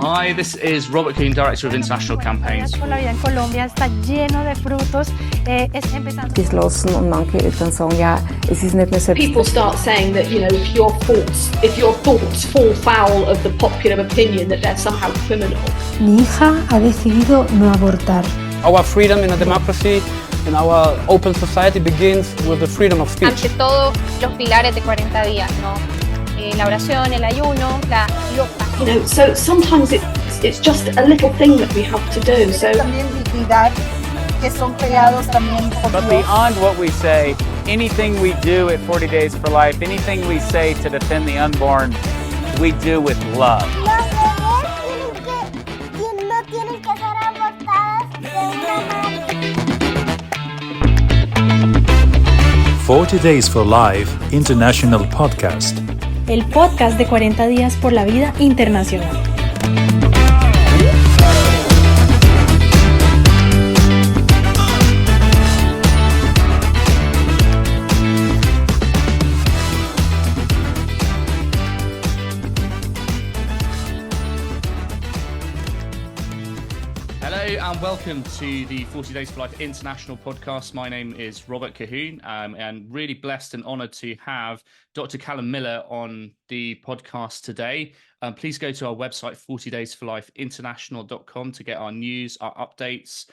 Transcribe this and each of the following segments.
Hi, this is Robert Colquhoun, Director of International Campaigns. Por la vida en Colombia está lleno de frutos. Geschlossen und manche dann sagen, ja, es ist nicht mehr selbst. People start saying that, if your thoughts fall foul of the popular opinion, that they're somehow criminal. Mi hija ha decidido no abortar. Our freedom in a democracy, in our open society, begins with the freedom of speech. Ante todo, los pilares de 40 días, ¿no? La oración, el ayuno, la yoga. So sometimes it's just a little thing that we have to do. So también dignidad, que son creados también por But Dios. beyond what we say, anything we do at 40 Days for Life, anything we say to defend the unborn, we do with love. Los bebés no tienen que ser abortados de una madre. 40 Days for Life International Podcast. El podcast de 40 días por la vida internacional. And welcome to the 40 Days for Life International podcast. My name is Robert Colquhoun, and really blessed and honoured to have Dr. Calum Miller on the podcast today. Please go to our website, 40daysforlifeinternational.com, to get our news, our updates,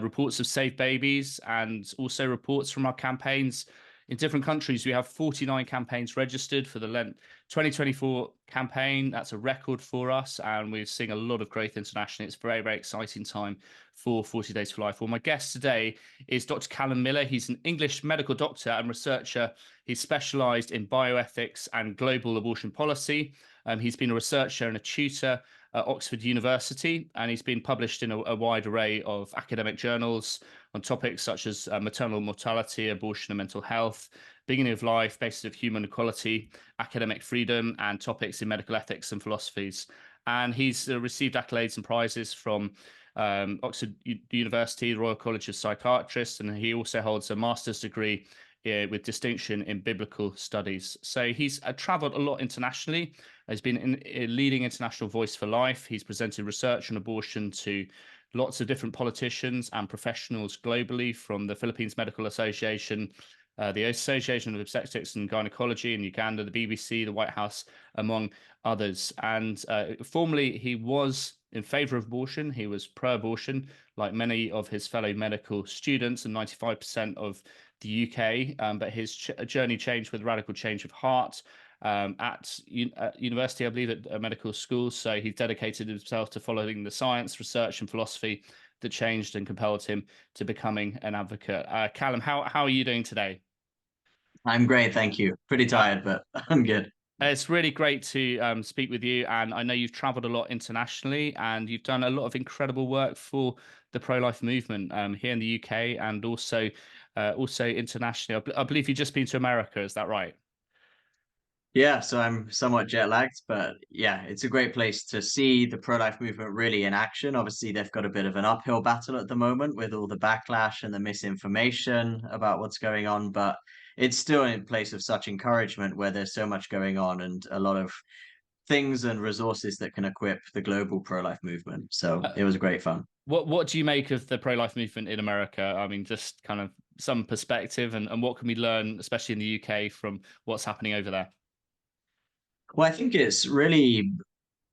reports of saved babies, and also reports from our campaigns in different countries. We have 49 campaigns registered for the Lent 2024 campaign. That's a record for us, and we're seeing a lot of growth internationally. It's a very, very exciting time for 40 Days for Life. Well, my guest today is Dr. Calum Miller. He's an English medical doctor and researcher. He's specialised in bioethics and global abortion policy. He's been a researcher and a tutor at Oxford University, and he's been published in a wide array of academic journals on topics such as maternal mortality, abortion and mental health, beginning of life, basis of human equality, academic freedom, and topics in medical ethics and philosophies. And he's received accolades and prizes from Oxford University, the Royal College of Psychiatrists, and he also holds a master's degree with distinction in biblical studies. So he's travelled a lot internationally. He's been a leading international voice for life. He's presented research on abortion to lots of different politicians and professionals globally, from the Philippines Medical Association, the Association of Obstetrics and Gynecology in Uganda, the BBC, the White House, among others. And formerly, he was in favour of abortion. He was pro-abortion, like many of his fellow medical students and 95% of the UK. But his journey changed with radical change of heart at university, I believe, at a medical school. So he dedicated himself to following the science, research and philosophy that changed and compelled him to becoming an advocate. Calum, how are you doing today? I'm great, thank you. Pretty tired, but I'm good. It's really great to speak with you. And I know you've traveled a lot internationally, and you've done a lot of incredible work for the pro-life movement here in the UK and also internationally. I believe you've just been to America, is that right? Yeah, so I'm somewhat jet lagged, but yeah, it's a great place to see the pro-life movement really in action. Obviously, they've got a bit of an uphill battle at the moment with all the backlash and the misinformation about what's going on, but it's still in a place of such encouragement where there's so much going on and a lot of things and resources that can equip the global pro-life movement. So it was great fun. What do you make of the pro-life movement in America? I mean, just kind of some perspective, and what can we learn, especially in the UK, from what's happening over there? Well, I think it's really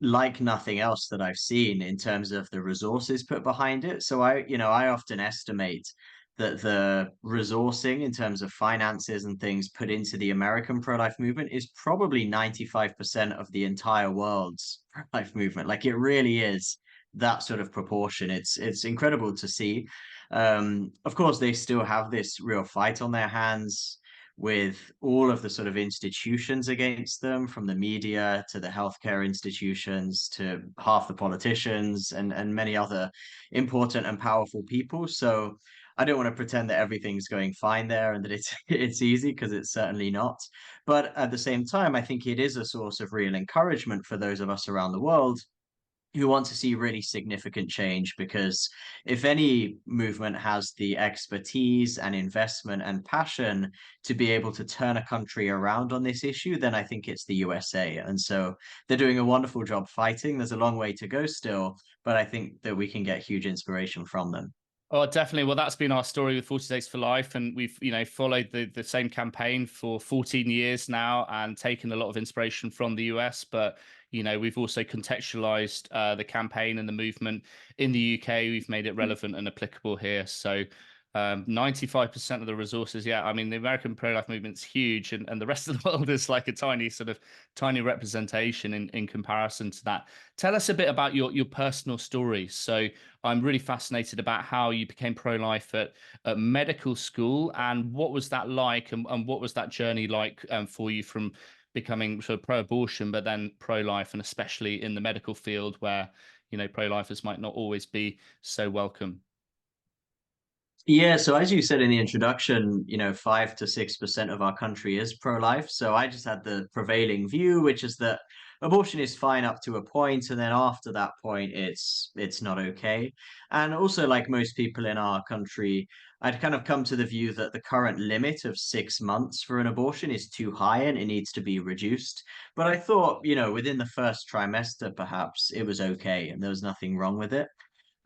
like nothing else that I've seen in terms of the resources put behind it. So I often estimate that the resourcing in terms of finances and things put into the American pro-life movement is probably 95% of the entire world's pro-life movement. Like, it really is that sort of proportion. It's incredible to see. Of course, they still have this real fight on their hands with all of the sort of institutions against them, from the media to the healthcare institutions to half the politicians and many other important and powerful people. So I don't want to pretend that everything's going fine there and that it's easy, because it's certainly not. But at the same time, I think it is a source of real encouragement for those of us around the world who want to see really significant change, because if any movement has the expertise and investment and passion to be able to turn a country around on this issue, then I think it's the USA. And so they're doing a wonderful job fighting. There's a long way to go still, but I think that we can get huge inspiration from them. Oh, definitely. Well, that's been our story with 40 Days for Life, and we've, followed the same campaign for 14 years now and taken a lot of inspiration from the US. But, we've also contextualized the campaign and the movement in the UK. We've made it relevant and applicable here. So 95% of the resources, yeah, I mean, the American pro-life movement's huge, and the rest of the world is like a tiny representation in comparison to that. Tell us a bit about your personal story. So I'm really fascinated about how you became pro-life at medical school, and what was that like, and what was that journey like for you from becoming sort of pro-abortion, but then pro-life, and especially in the medical field where, pro-lifers might not always be so welcome. Yeah, so as you said in the introduction, 5 to 6% of our country is pro-life. So I just had the prevailing view, which is that abortion is fine up to a point, and then after that point, it's not okay. And also, like most people in our country, I'd kind of come to the view that the current limit of 6 months for an abortion is too high and it needs to be reduced. But I thought, within the first trimester, perhaps it was okay and there was nothing wrong with it.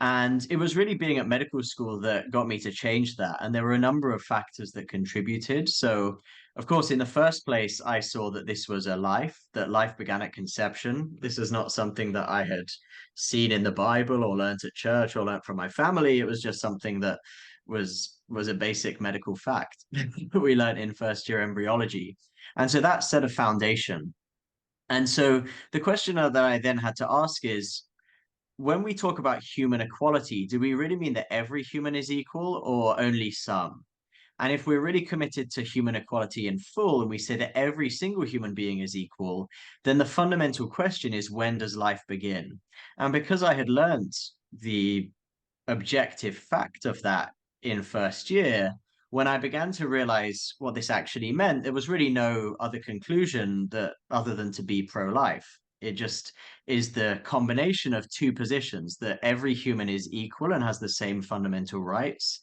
And it was really being at medical school that got me to change that. And there were a number of factors that contributed. So, of course, in the first place, I saw that this was a life, that life began at conception. This is not something that I had seen in the Bible or learnt at church or learnt from my family. It was just something that was a basic medical fact that we learnt in first year embryology. And so that set a foundation. And so the question that I then had to ask is, when we talk about human equality, do we really mean that every human is equal or only some? And if we're really committed to human equality in full, and we say that every single human being is equal, then the fundamental question is, when does life begin? And because I had learned the objective fact of that in first year, when I began to realize what this actually meant, there was really no other conclusion that other than to be pro-life. It just is the combination of two positions, that every human is equal and has the same fundamental rights,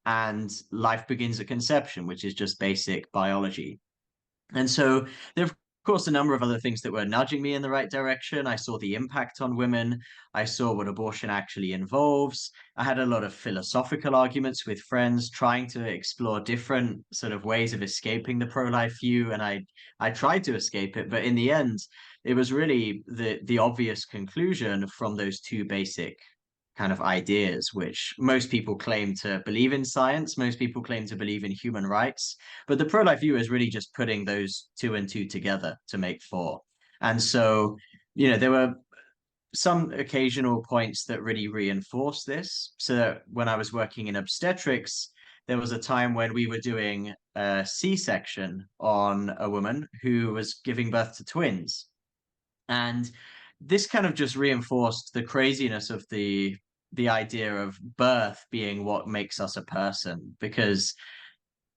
and life begins at conception, which is just basic biology. And so there are, of course, a number of other things that were nudging me in the right direction. I saw the impact on women. I saw what abortion actually involves. I had a lot of philosophical arguments with friends trying to explore different sort of ways of escaping the pro-life view. And I tried to escape it, but in the end, it was really the obvious conclusion from those two basic kind of ideas, which most people claim to believe in science, most people claim to believe in human rights, but the pro-life view is really just putting those two and two together to make four. And so, there were some occasional points that really reinforce this. So when I was working in obstetrics, there was a time when we were doing a C-section on a woman who was giving birth to twins. And this kind of just reinforced the craziness of the idea of birth being what makes us a person, because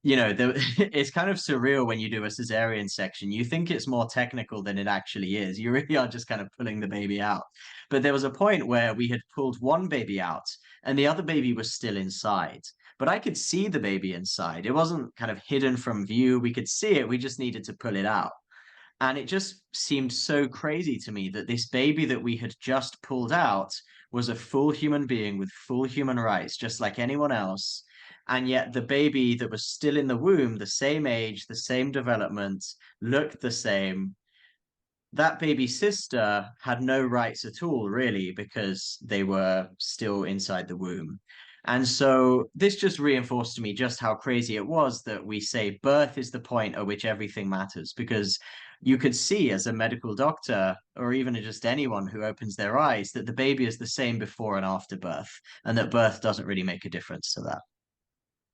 it's kind of surreal when you do a cesarean section. You think it's more technical than it actually is. You really are just kind of pulling the baby out. But there was a point where we had pulled one baby out and the other baby was still inside. But I could see the baby inside. It wasn't kind of hidden from view. We could see it. We just needed to pull it out. And it just seemed so crazy to me that this baby that we had just pulled out was a full human being with full human rights, just like anyone else. And yet the baby that was still in the womb, the same age, the same development, looked the same. That baby's sister had no rights at all, really, because they were still inside the womb. And so this just reinforced to me just how crazy it was that we say birth is the point at which everything matters, because you could see as a medical doctor, or even just anyone who opens their eyes, that the baby is the same before and after birth, and that birth doesn't really make a difference to that.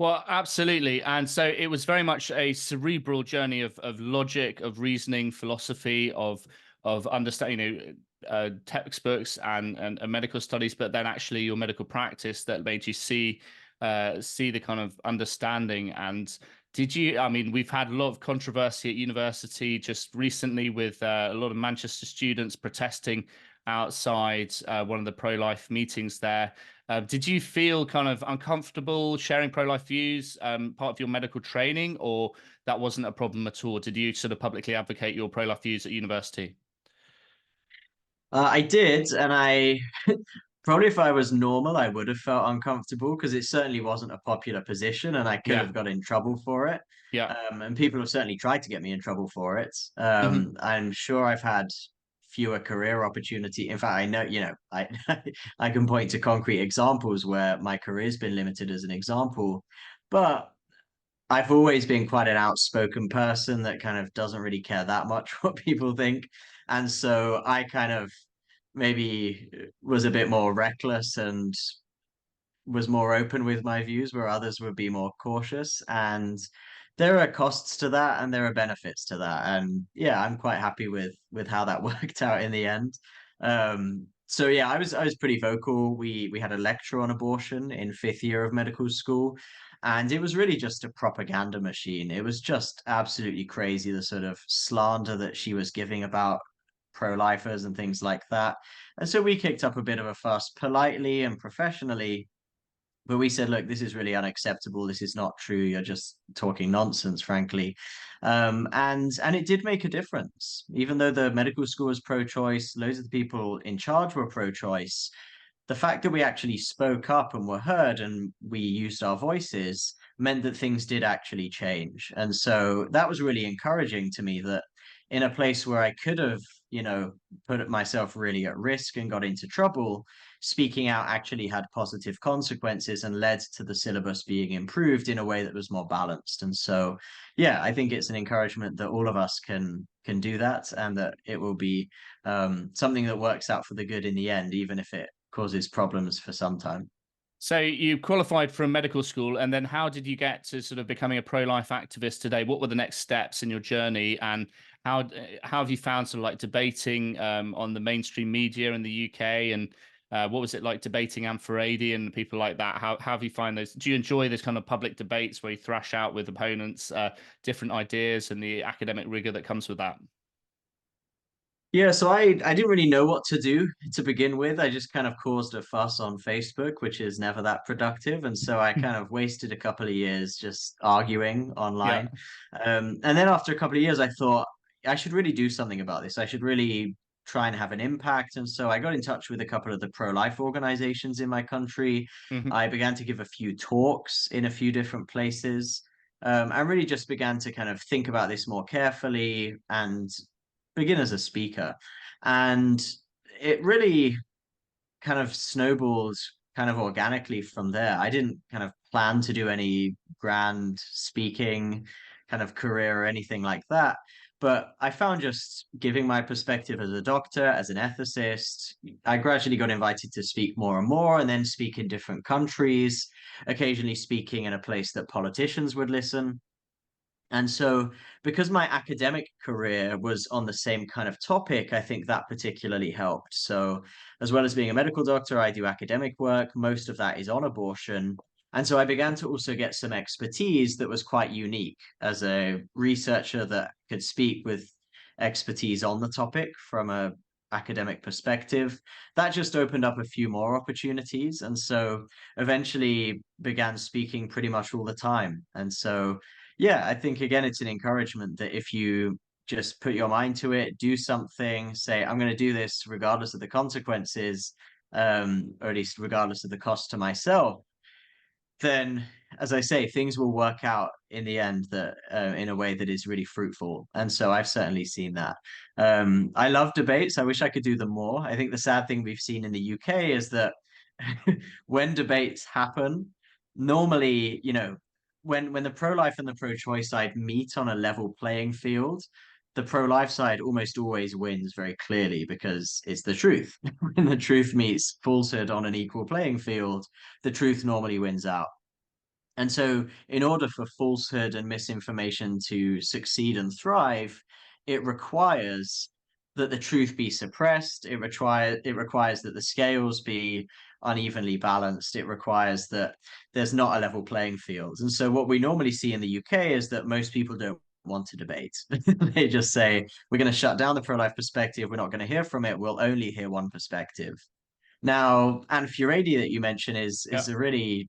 Well, absolutely. And so it was very much a cerebral journey of logic, of reasoning, philosophy, of understanding, textbooks and medical studies, but then actually your medical practice that made you see the kind of understanding. And I mean, we've had a lot of controversy at university just recently with a lot of Manchester students protesting outside one of the pro-life meetings there. Did you feel kind of uncomfortable sharing pro-life views, part of your medical training, or that wasn't a problem at all? Did you sort of publicly advocate your pro-life views at university? I did, and I probably if I was normal, I would have felt uncomfortable because it certainly wasn't a popular position, and I could Yeah, have got in trouble for it. yeah. And people have certainly tried to get me in trouble for it. Hmm. I'm sure I've had fewer career opportunity. In fact, I know, I I can point to concrete examples where my career's been limited as an example, but I've always been quite an outspoken person that kind of doesn't really care that much what people think. And so I kind of maybe was a bit more reckless and was more open with my views, where others would be more cautious. And there are costs to that and there are benefits to that. And yeah, I'm quite happy with how that worked out in the end. So yeah, I was pretty vocal. We had a lecture on abortion in fifth year of medical school, and it was really just a propaganda machine. It was just absolutely crazy, the sort of slander that she was giving about pro-lifers and things like that. And so we kicked up a bit of a fuss politely and professionally, but we said, look, this is really unacceptable. This is not true. You're just talking nonsense, frankly. And it did make a difference. Even though the medical school was pro-choice, loads of the people in charge were pro-choice. The fact that we actually spoke up and were heard and we used our voices meant that things did actually change. And so that was really encouraging to me, that in a place where I could have, put myself really at risk and got into trouble, speaking out actually had positive consequences and led to the syllabus being improved in a way that was more balanced. And so, yeah, I think it's an encouragement that all of us can do that, and that it will be something that works out for the good in the end, even if it causes problems for some time. So you qualified from medical school, and then how did you get to sort of becoming a pro-life activist today? What were the next steps in your journey, and how have you found sort of like debating on the mainstream media in the UK, and what was it like debating Am480 and people like that? How have you find those? Do you enjoy this kind of public debates where you thrash out with opponents different ideas and the academic rigor that comes with that? Yeah, so I didn't really know what to do to begin with. I just kind of caused a fuss on Facebook, which is never that productive. And so I kind of wasted a couple of years just arguing Yeah. online. And then after a couple of years, I thought I should really do something about this. I should really try and have an impact. And so I got in touch with a couple of the pro-life organizations in my country. Hmm. I began to give a few talks in a few different places. I really just began to kind of think about this more carefully and begin as a speaker. And it really kind of snowballed kind of organically from there. I didn't kind of plan to do any grand speaking kind of career or anything like that. But I found just giving my perspective as a doctor, as an ethicist, I gradually got invited to speak more and more, and then speak in different countries, occasionally speaking in a place that politicians would listen. And so, because my academic career was on the same kind of topic, I think that particularly helped. So, as well as being a medical doctor, I do academic work. Most of that is on abortion. And so, I began to also get some expertise that was quite unique as a researcher that could speak with expertise on the topic from a academic perspective. That just opened up a few more opportunities. And so, eventually began speaking pretty much all the time. And so, yeah, I think again, it's an encouragement that if you just put your mind to it, do something, say, I'm going to do this regardless of the consequences, or at least regardless of the cost to myself, then, as I say, things will work out in the end that in a way that is really fruitful. And so I've certainly seen that. I love debates. I wish I could do them more. I think the sad thing we've seen in the UK is that when debates happen, normally, when the pro-life and the pro-choice side meet on a level playing field, the pro-life side almost always wins very clearly because it's the truth. When the truth meets falsehood on an equal playing field, the truth normally wins out. And so, in order for falsehood and misinformation to succeed and thrive, it requires that the truth be suppressed. It requires that the scales be unevenly balanced. It requires that there's not a level playing field. And so, what we normally see in the UK is that most people don't want to debate. They just say, we're going to shut down the pro-life perspective. We're not going to hear from it. We'll only hear one perspective. Now, Anne Furedi that you mentioned is a really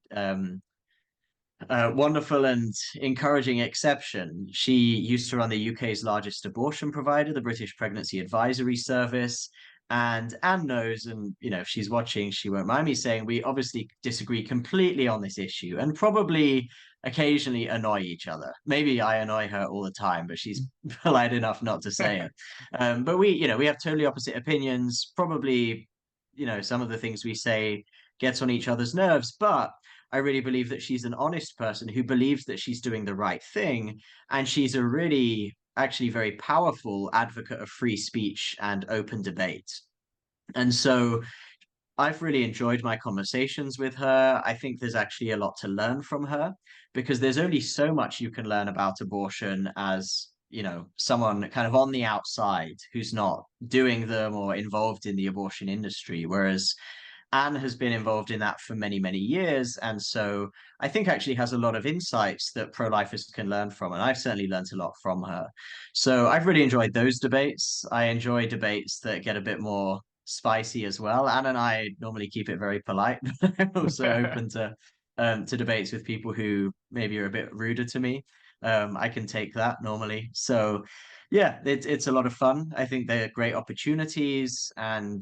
wonderful and encouraging exception. She used to run the UK's largest abortion provider, the British Pregnancy Advisory Service. And Anne knows, and if she's watching, she won't mind me saying we obviously disagree completely on this issue and probably occasionally annoy each other. Maybe I annoy her all the time, but she's polite enough not to say it. But we have totally opposite opinions. Probably, some of the things we say gets on each other's nerves, but I really believe that she's an honest person who believes that she's doing the right thing. And she's a really, actually very powerful advocate of free speech and open debate. And so I've really enjoyed my conversations with her. I think there's actually a lot to learn from her because there's only so much you can learn about abortion as, someone kind of on the outside who's not doing them or involved in the abortion industry. Whereas Anne has been involved in that for many, many years. And so I think actually has a lot of insights that pro-lifers can learn from. And I've certainly learned a lot from her. So I've really enjoyed those debates. I enjoy debates that get a bit more spicy as well. Anne and I normally keep it very polite, but I'm also open to debates with people who maybe are a bit ruder to me. I can take that normally. So yeah, it's a lot of fun. I think they're great opportunities, and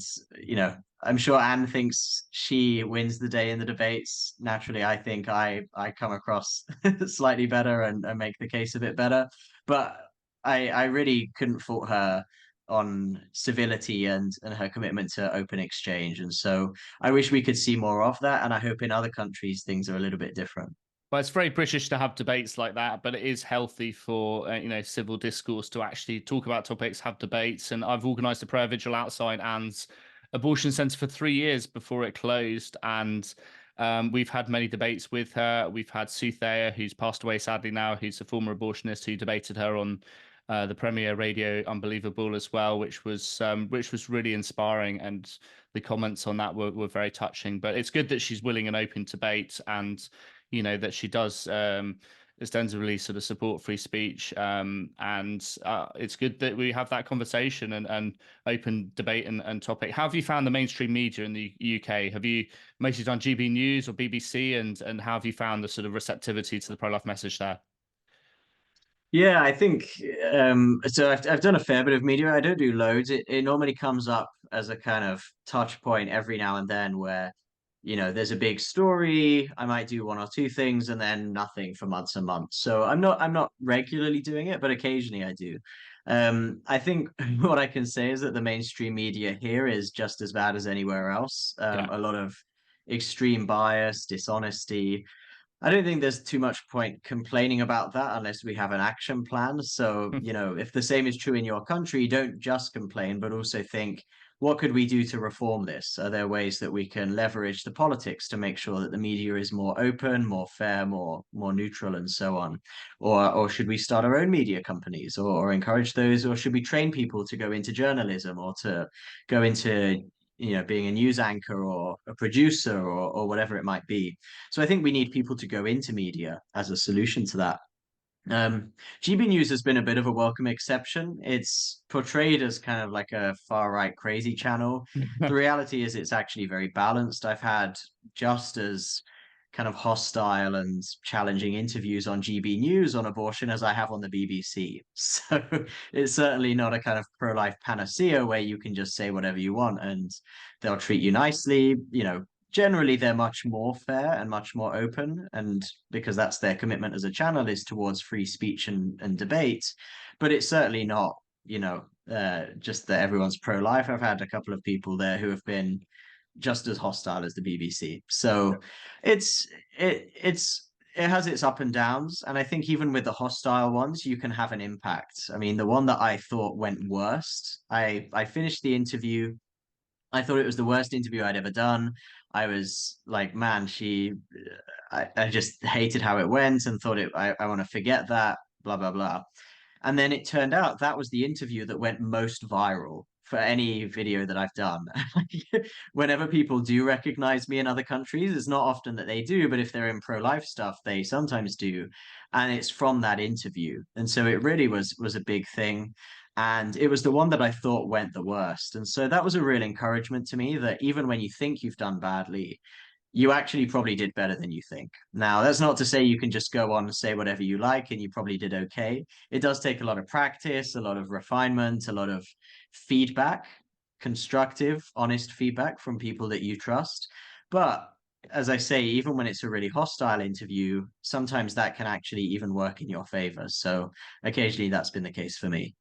I'm sure Anne thinks she wins the day in the debates. Naturally, I think I come across slightly better and make the case a bit better. But I really couldn't fault her on civility and her commitment to open exchange. And so I wish we could see more of that. And I hope in other countries things are a little bit different. Well, it's very British to have debates like that, but it is healthy for civil discourse to actually talk about topics, have debates. And I've organised a prayer vigil outside Anne's abortion centre for 3 years before it closed, and we've had many debates with her. We've had Sue Thayer, who's passed away sadly now, who's a former abortionist, who debated her on the Premier Radio Unbelievable as well, which was really inspiring, and the comments on that were very touching. But it's good that she's willing and open to debate, and that she does ostensibly sort of support free speech, and it's good that we have that conversation and open debate and topic. How have you found the mainstream media in the UK? Have you mostly done GB News or BBC, and how have you found the sort of receptivity to the pro-life message there? Yeah, I think so. I've done a fair bit of media. I don't do loads. It normally comes up as a kind of touch point every now and then where there's a big story. I might do one or two things and then nothing for months and months. So I'm not regularly doing it, but occasionally I do. I think what I can say is that the mainstream media here is just as bad as anywhere else. A lot of extreme bias, dishonesty. I don't think there's too much point complaining about that unless we have an action plan. So, if the same is true in your country, don't just complain, but also think, what could we do to reform this? Are there ways that we can leverage the politics to make sure that the media is more open, more fair, more neutral, and so on? Or should we start our own media companies or encourage those? Or should we train people to go into journalism or to go into being a news anchor or a producer or whatever it might be? So I think we need people to go into media as a solution to that. GB News has been a bit of a welcome exception. It's portrayed as kind of like a far right crazy channel. The reality is it's actually very balanced. I've had just as kind of hostile and challenging interviews on GB News on abortion as I have on the BBC. So it's certainly not a kind of pro-life panacea where you can just say whatever you want and they'll treat you nicely. Generally they're much more fair and much more open, and because that's their commitment as a channel is towards free speech and debate. But it's certainly not, just that everyone's pro-life. I've had a couple of people there who have been just as hostile as the BBC. So it has its up and downs, and I think even with the hostile ones, you can have an impact. I mean, the one that I thought went worst, I finished the interview. I thought it was the worst interview I'd ever done. I was like, man, I just hated how it went and thought I want to forget that, blah, blah, blah. And then it turned out that was the interview that went most viral for any video that I've done. Whenever people do recognize me in other countries, it's not often that they do, but if they're in pro-life stuff, they sometimes do. And it's from that interview. And so it really was a big thing. And it was the one that I thought went the worst. And so that was a real encouragement to me that even when you think you've done badly, you actually probably did better than you think. Now, that's not to say you can just go on and say whatever you like and you probably did okay. It does take a lot of practice, a lot of refinement, a lot of feedback, constructive, honest feedback from people that you trust. But as I say, even when it's a really hostile interview, sometimes that can actually even work in your favor. So occasionally that's been the case for me.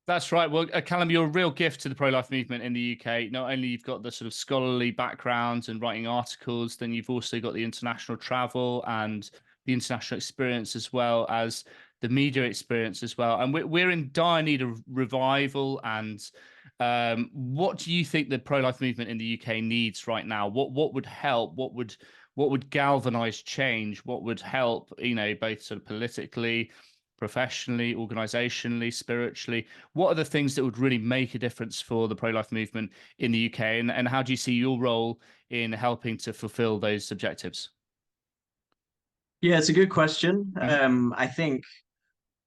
That's right. Well, Callum, you're a real gift to the pro-life movement in the UK. Not only you've got the sort of scholarly background and writing articles, then you've also got the international travel and the international experience, as well as the media experience as well. And we're in dire need of revival. And what do you think the pro-life movement in the UK needs right now? What would help? What would galvanize change? What would help, both sort of politically, professionally, organizationally, spiritually? What are the things that would really make a difference for the pro-life movement in the UK? And how do you see your role in helping to fulfill those objectives? Yeah, it's a good question. I think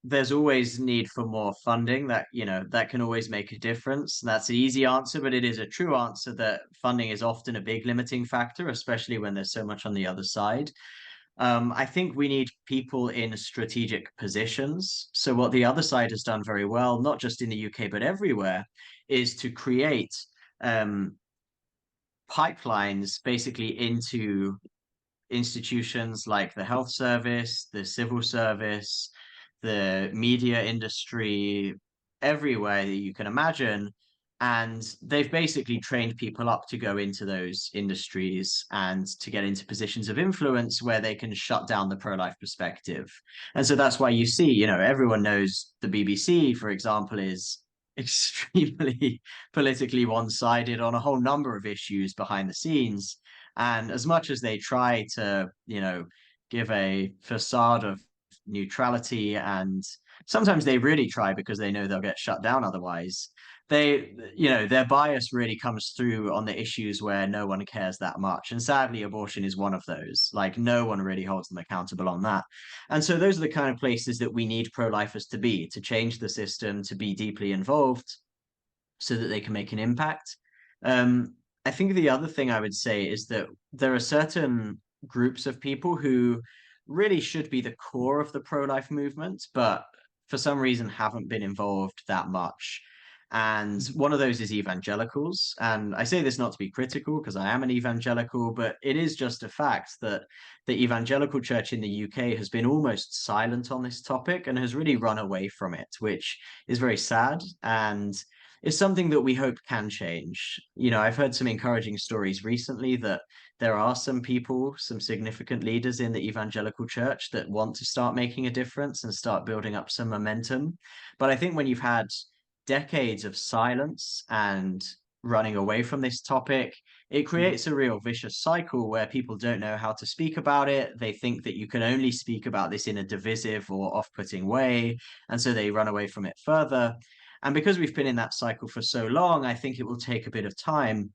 there's always need for more funding that, that can always make a difference. That's an easy answer, but it is a true answer that funding is often a big limiting factor, especially when there's so much on the other side. I think we need people in strategic positions. So what the other side has done very well, not just in the UK, but everywhere, is to create pipelines basically into institutions like the health service, the civil service, the media industry, everywhere that you can imagine. And they've basically trained people up to go into those industries and to get into positions of influence where they can shut down the pro-life perspective. And so that's why you see, everyone knows the BBC, for example, is extremely politically one-sided on a whole number of issues behind the scenes. And as much as they try to, give a facade of neutrality, and sometimes they really try because they know they'll get shut down otherwise, their bias really comes through on the issues where no one cares that much. And sadly, abortion is one of those. Like, no one really holds them accountable on that. And so those are the kind of places that we need pro-lifers to be, to change the system, to be deeply involved so that they can make an impact. I think the other thing I would say is that there are certain groups of people who really should be the core of the pro-life movement, but for some reason haven't been involved that much. And one of those is evangelicals. And I say this not to be critical because I am an evangelical, but it is just a fact that the evangelical church in the UK has been almost silent on this topic and has really run away from it, which is very sad. And it's something that we hope can change. I've heard some encouraging stories recently that there are some people, some significant leaders in the evangelical church that want to start making a difference and start building up some momentum. But I think when you've had decades of silence and running away from this topic, it creates a real vicious cycle where people don't know how to speak about it. They think that you can only speak about this in a divisive or off-putting way, and so they run away from it further. And because we've been in that cycle for so long, I think it will take a bit of time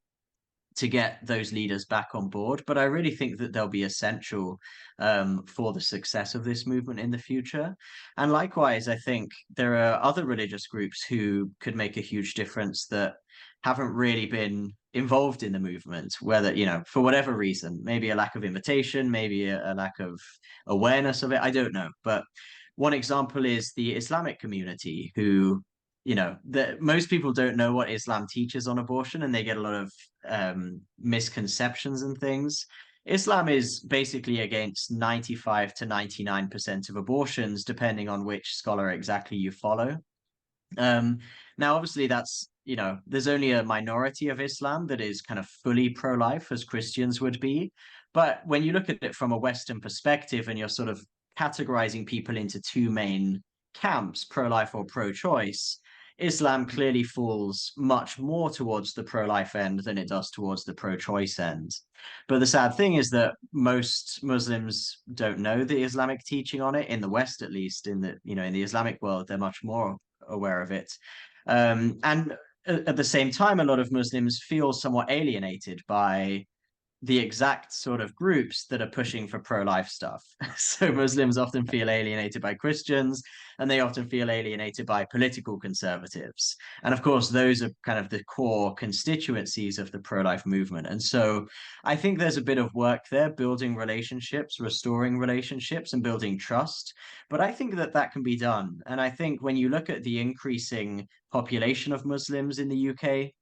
to get those leaders back on board. But I really think that they'll be essential for the success of this movement in the future. And likewise, I think there are other religious groups who could make a huge difference that haven't really been involved in the movement, whether, for whatever reason, maybe a lack of invitation, maybe a lack of awareness of it. I don't know. But one example is the Islamic community, who that most people don't know what Islam teaches on abortion, and they get a lot of misconceptions and things. Islam is basically against 95 to 99% of abortions, depending on which scholar exactly you follow. Now, obviously, that's, there's only a minority of Islam that is kind of fully pro-life, as Christians would be. But when you look at it from a Western perspective and you're sort of categorizing people into two main camps, pro-life or pro-choice, Islam clearly falls much more towards the pro-life end than it does towards the pro-choice end. But the sad thing is that most Muslims don't know the Islamic teaching on it, in the West at least. In the Islamic world, they're much more aware of it. And at the same time, a lot of Muslims feel somewhat alienated by the exact sort of groups that are pushing for pro-life stuff. So Muslims often feel alienated by Christians, and they often feel alienated by political conservatives. And of course, those are kind of the core constituencies of the pro-life movement. And so I think there's a bit of work there, building relationships, restoring relationships, and building trust. But I think that that can be done. And I think when you look at the increasing population of Muslims in the UK,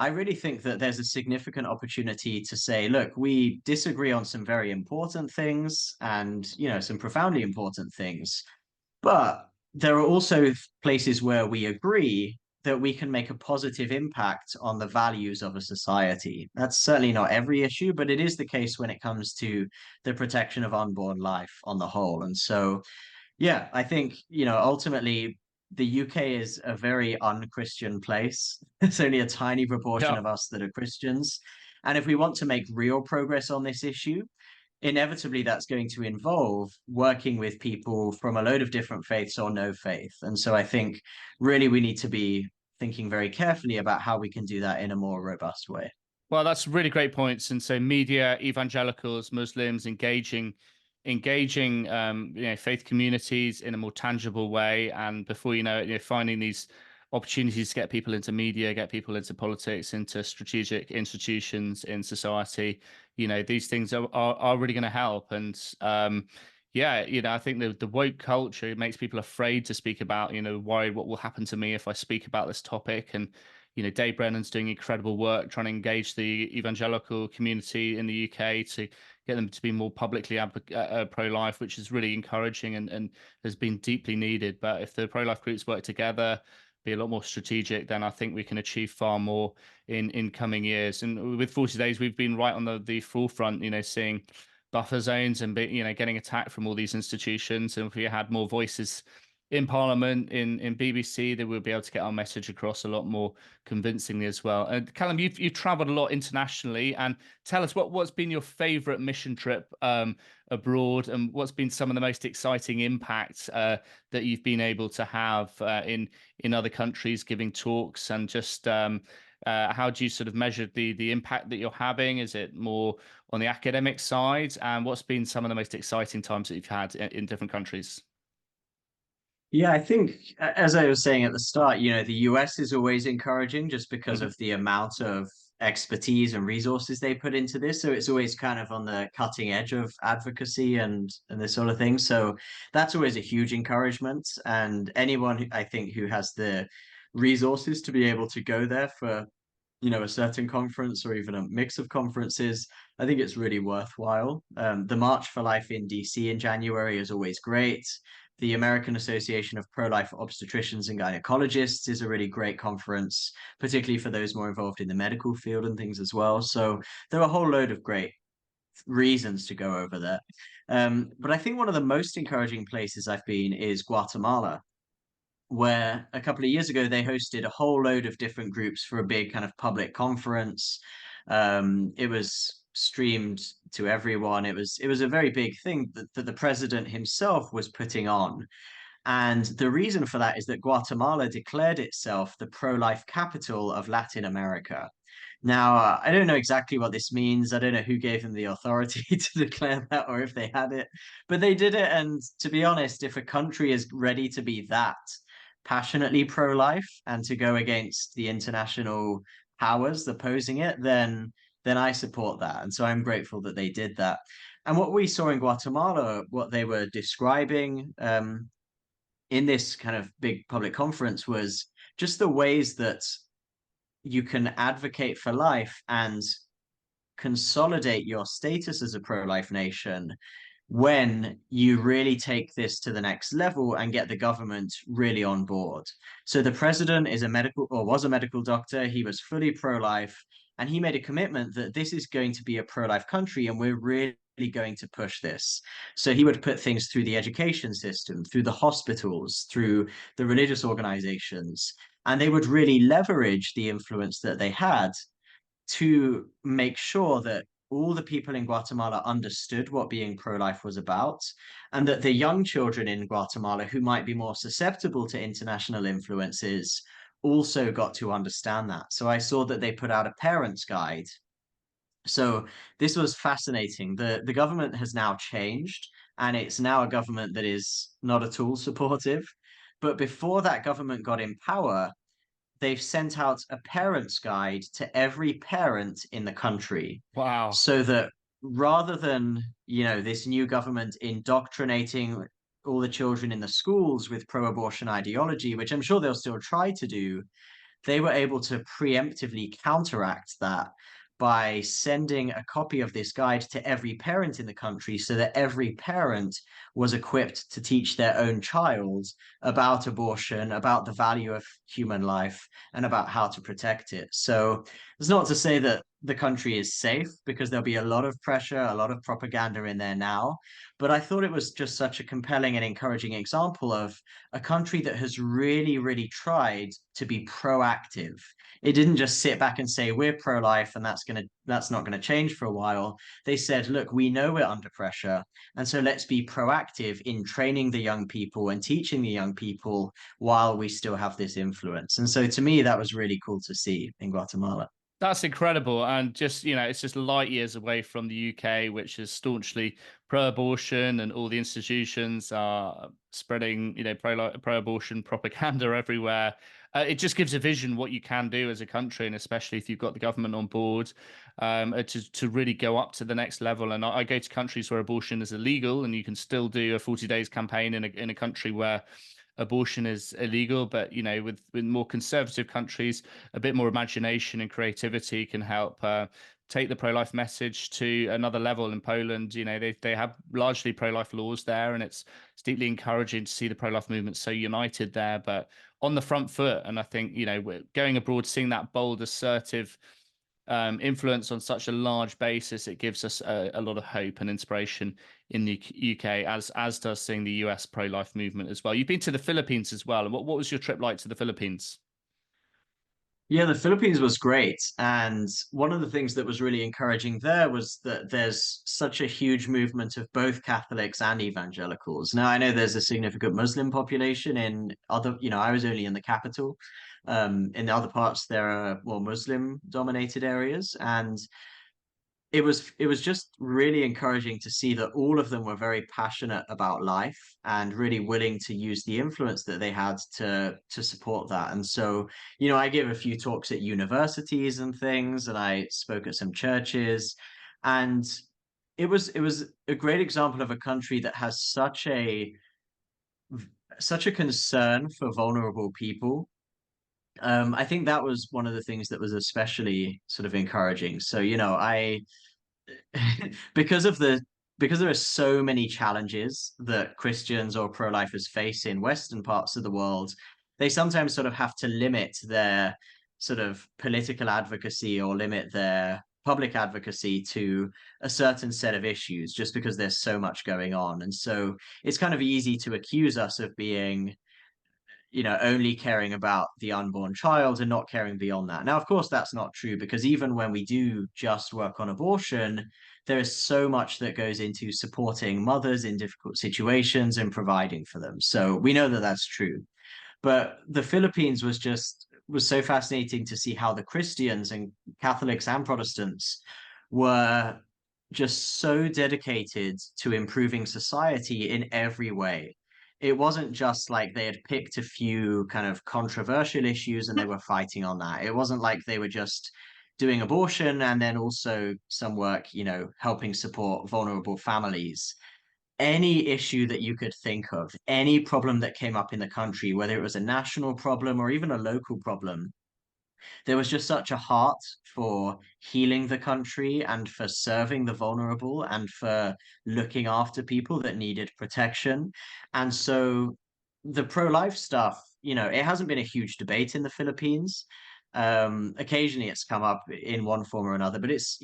I really think that there's a significant opportunity to say, look, we disagree on some very important things and, some profoundly important things, but there are also places where we agree that we can make a positive impact on the values of a society. That's certainly not every issue, but it is the case when it comes to the protection of unborn life on the whole. And so yeah, I think, ultimately the UK is a very unchristian place. It's only a tiny proportion Yeah. of us that are Christians. And if we want to make real progress on this issue, inevitably that's going to involve working with people from a load of different faiths or no faith. And so I think really we need to be thinking very carefully about how we can do that in a more robust way. Well, that's really great points. And so media, evangelicals, Muslims engaging faith communities in a more tangible way, and before you know it, finding these opportunities to get people into media, get people into politics, into strategic institutions in society. These things are really going to help. And I think the woke culture makes people afraid to speak about, worried what will happen to me if I speak about this topic. And Dave Brennan's doing incredible work trying to engage the evangelical community in the UK to get them to be more publicly pro-life, which is really encouraging and has been deeply needed. But if the pro-life groups work together, be a lot more strategic, then I think we can achieve far more in coming years. And with 40 Days, we've been right on the forefront, seeing buffer zones and getting attacked from all these institutions. And if we had more voices in Parliament, in BBC, that we'll be able to get our message across a lot more convincingly as well. And Calum, you've travelled a lot internationally, and tell us what's been your favourite mission trip abroad, and what's been some of the most exciting impacts that you've been able to have in other countries, giving talks, and just how do you sort of measure the impact that you're having? Is it more on the academic side? And what's been some of the most exciting times that you've had in different countries? Yeah, I think, as I was saying at the start, the US is always encouraging just because of the amount of expertise and resources they put into this. So it's always kind of on the cutting edge of advocacy and this sort of thing. So that's always a huge encouragement. And anyone I think who has the resources to be able to go there for a certain conference or even a mix of conferences, I think it's really worthwhile. The March for Life in DC in January is always great. The American Association of Pro-Life Obstetricians and Gynecologists is a really great conference, particularly for those more involved in the medical field and things as well. So there are a whole load of great reasons to go over there. But I think one of the most encouraging places I've been is Guatemala, where a couple of years ago they hosted a whole load of different groups for a big kind of public conference. It was streamed to everyone. It was a very big thing that the president himself was putting on. And the reason for that is that Guatemala declared itself the pro-life capital of Latin America. Now, I don't know exactly what this means. I don't know who gave them the authority to declare that or if they had it, but they did it. And to be honest, if a country is ready to be that passionately pro-life and to go against the international powers opposing it, then I support that. And so I'm grateful that they did that. And what we saw in Guatemala, what they were describing in this kind of big public conference was just the ways that you can advocate for life and consolidate your status as a pro-life nation when you really take this to the next level and get the government really on board. So the president is was a medical doctor. He was fully pro-life, and he made a commitment that this is going to be a pro-life country and we're really going to push this. So he would put things through the education system, through the hospitals, through the religious organizations, and they would really leverage the influence that they had to make sure that all the people in Guatemala understood what being pro-life was about, and that the young children in Guatemala who might be more susceptible to international influences also got to understand that. So I saw that they put out a parent's guide. So this was fascinating. The government has now changed, and it's now a government that is not at all supportive. But before that government got in power, they've sent out a parent's guide to every parent in the country. Wow. So that rather than, this new government indoctrinating all the children in the schools with pro-abortion ideology, which I'm sure they'll still try to do, they were able to preemptively counteract that by sending a copy of this guide to every parent in the country so that every parent was equipped to teach their own child about abortion, about the value of human life, and about how to protect it. So it's not to say that the country is safe, because there'll be a lot of pressure, a lot of propaganda in there now. But I thought it was just such a compelling and encouraging example of a country that has really, really tried to be proactive. It didn't just sit back and say we're pro-life and that's not gonna change for a while. They said, look, we know we're under pressure, and so let's be proactive in training the young people and teaching the young people while we still have this influence. And so to me, that was really cool to see in Guatemala. That's incredible. And just, it's just light years away from the UK, which is staunchly pro-abortion, and all the institutions are spreading, pro-abortion propaganda everywhere. It just gives a vision what you can do as a country, and especially if you've got the government on board, to really go up to the next level. And I go to countries where abortion is illegal, and you can still do a 40 days campaign in a country where abortion is illegal. But with more conservative countries, a bit more imagination and creativity can help take the pro-life message to another level. In Poland, they have largely pro-life laws there, and it's deeply encouraging to see the pro-life movement so united there, but on the front foot. And I think going abroad, seeing that bold, assertive influence on such a large basis, it gives us a lot of hope and inspiration in the UK, as does seeing the US pro-life movement as well. You've been to the Philippines as well, and what was your trip like to the Philippines? Yeah, the Philippines was great. And one of the things that was really encouraging there was that there's such a huge movement of both Catholics and evangelicals. Now, I know there's a significant Muslim population in other, I was only in the capital. In the other parts, there are more Muslim dominated areas. And it was just really encouraging to see that all of them were very passionate about life and really willing to use the influence that they had to support that. And so, I gave a few talks at universities and things, and I spoke at some churches, and it was a great example of a country that has such a concern for vulnerable people. I think that was one of the things that was especially sort of encouraging. So, I because of because there are so many challenges that Christians or pro-lifers face in Western parts of the world, they sometimes sort of have to limit their sort of political advocacy or limit their public advocacy to a certain set of issues just because there's so much going on. And so it's kind of easy to accuse us of being, only caring about the unborn child and not caring beyond that. Now, of course, that's not true, because even when we do just work on abortion, there is so much that goes into supporting mothers in difficult situations and providing for them. So we know that that's true. But the Philippines was so fascinating to see how the Christians and Catholics and Protestants were just so dedicated to improving society in every way. It wasn't just like they had picked a few kind of controversial issues and they were fighting on that. It wasn't like they were just doing abortion and then also some work, helping support vulnerable families. Any issue that you could think of, any problem that came up in the country, whether it was a national problem or even a local problem, there was just such a heart for healing the country and for serving the vulnerable and for looking after people that needed protection. And so the pro-life stuff, it hasn't been a huge debate in the Philippines. Occasionally it's come up in one form or another, but it's,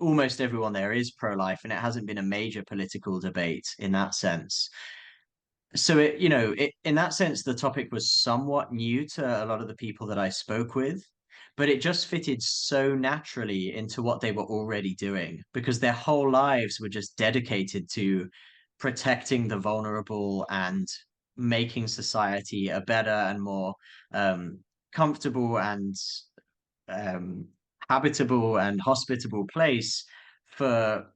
almost everyone there is pro-life, and it hasn't been a major political debate in that sense. So in that sense, the topic was somewhat new to a lot of the people that I spoke with, but it just fitted so naturally into what they were already doing, because their whole lives were just dedicated to protecting the vulnerable and making society a better and more comfortable and habitable and hospitable place for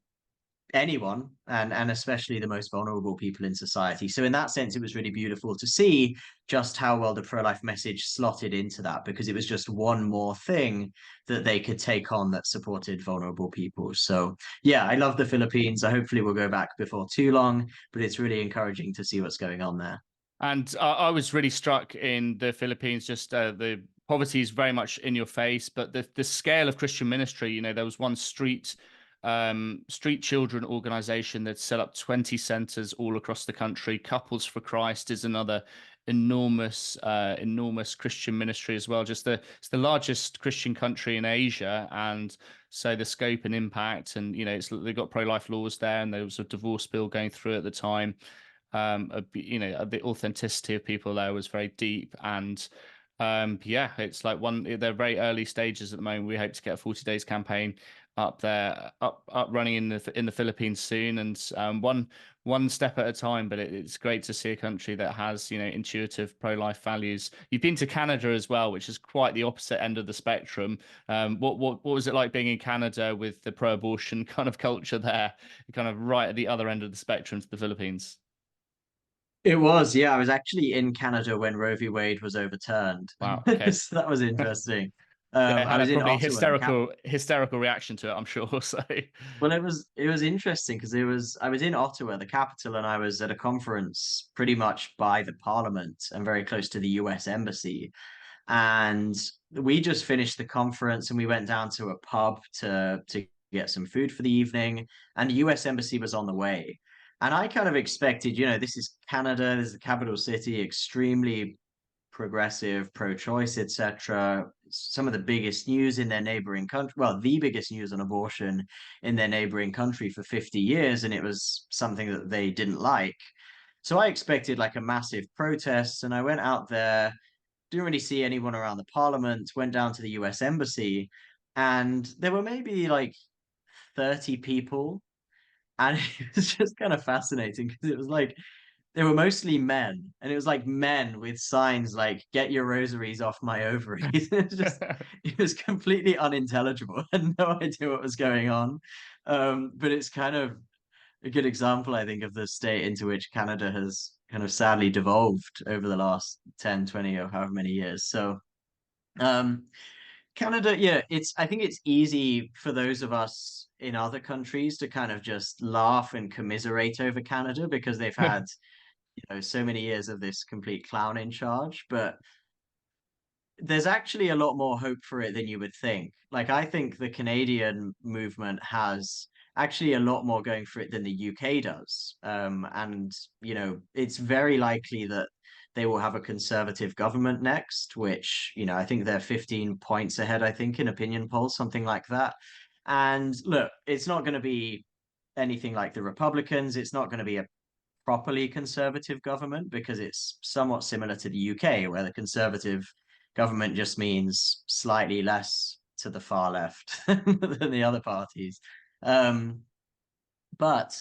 anyone, and especially the most vulnerable people in society. So in that sense, it was really beautiful to see just how well the pro-life message slotted into that, because it was just one more thing that they could take on that supported vulnerable people. So yeah, I love the Philippines. I hopefully will go back before too long, but it's really encouraging to see what's going on there. And I was really struck in the Philippines, just the poverty is very much in your face, but the scale of Christian ministry, you know, there was one street children organization that set up 20 centers all across the country. Couples for Christ is another enormous Christian ministry as well. It's the largest Christian country in Asia, and so the scope and impact, and you know, they've got pro-life laws there, and there was a divorce bill going through at the time. You know, the authenticity of people there was very deep, and yeah, it's like they're very early stages at the moment. We hope to get a 40 days campaign up there, up running in the Philippines soon, and one step at a time. But it's great to see a country that has, you know, intuitive pro-life values. You've been to Canada as well, which is quite the opposite end of the spectrum. What was it like being in Canada with the pro-abortion kind of culture there, kind of right at the other end of the spectrum to the Philippines? It was, yeah. I was actually in Canada when Roe v. Wade was overturned. Wow. Okay. So that was interesting. Yeah, it I had a was in probably Ottawa, hysterical reaction to it, I'm sure. So well, it was interesting because I was in Ottawa, the capital, and I was at a conference pretty much by the Parliament and very close to the US Embassy. And we just finished the conference and we went down to a pub to get some food for the evening, and the US Embassy was on the way. And I kind of expected, you know, this is Canada, this is the capital city, extremely progressive, pro-choice, etc. Some of the biggest news in their neighboring country, well, the biggest news on abortion in their neighboring country for 50 years, and it was something that they didn't like. So I expected like a massive protest, and I went out there, didn't really see anyone around the parliament, went down to the US Embassy, and there were maybe like 30 people. And it was just kind of fascinating because it was like they were mostly men, and it was like men with signs like "Get your rosaries off my ovaries." It was completely unintelligible. I had no idea what was going on. But it's kind of a good example, I think, of the state into which Canada has kind of sadly devolved over the last 10, 20, or however many years. So, um, Canada, yeah, I think it's easy for those of us in other countries to kind of just laugh and commiserate over Canada because they've had, you know, so many years of this complete clown in charge. But there's actually a lot more hope for it than you would think. Like, I think the Canadian movement has actually a lot more going for it than the UK does. And, you know, it's very likely that they will have a conservative government next, which, you know, I think they're 15 points ahead, I think, in opinion polls, something like that. And look, it's not going to be anything like the Republicans. It's not going to be a properly conservative government because it's somewhat similar to the UK, where the conservative government just means slightly less to the far left than the other parties. But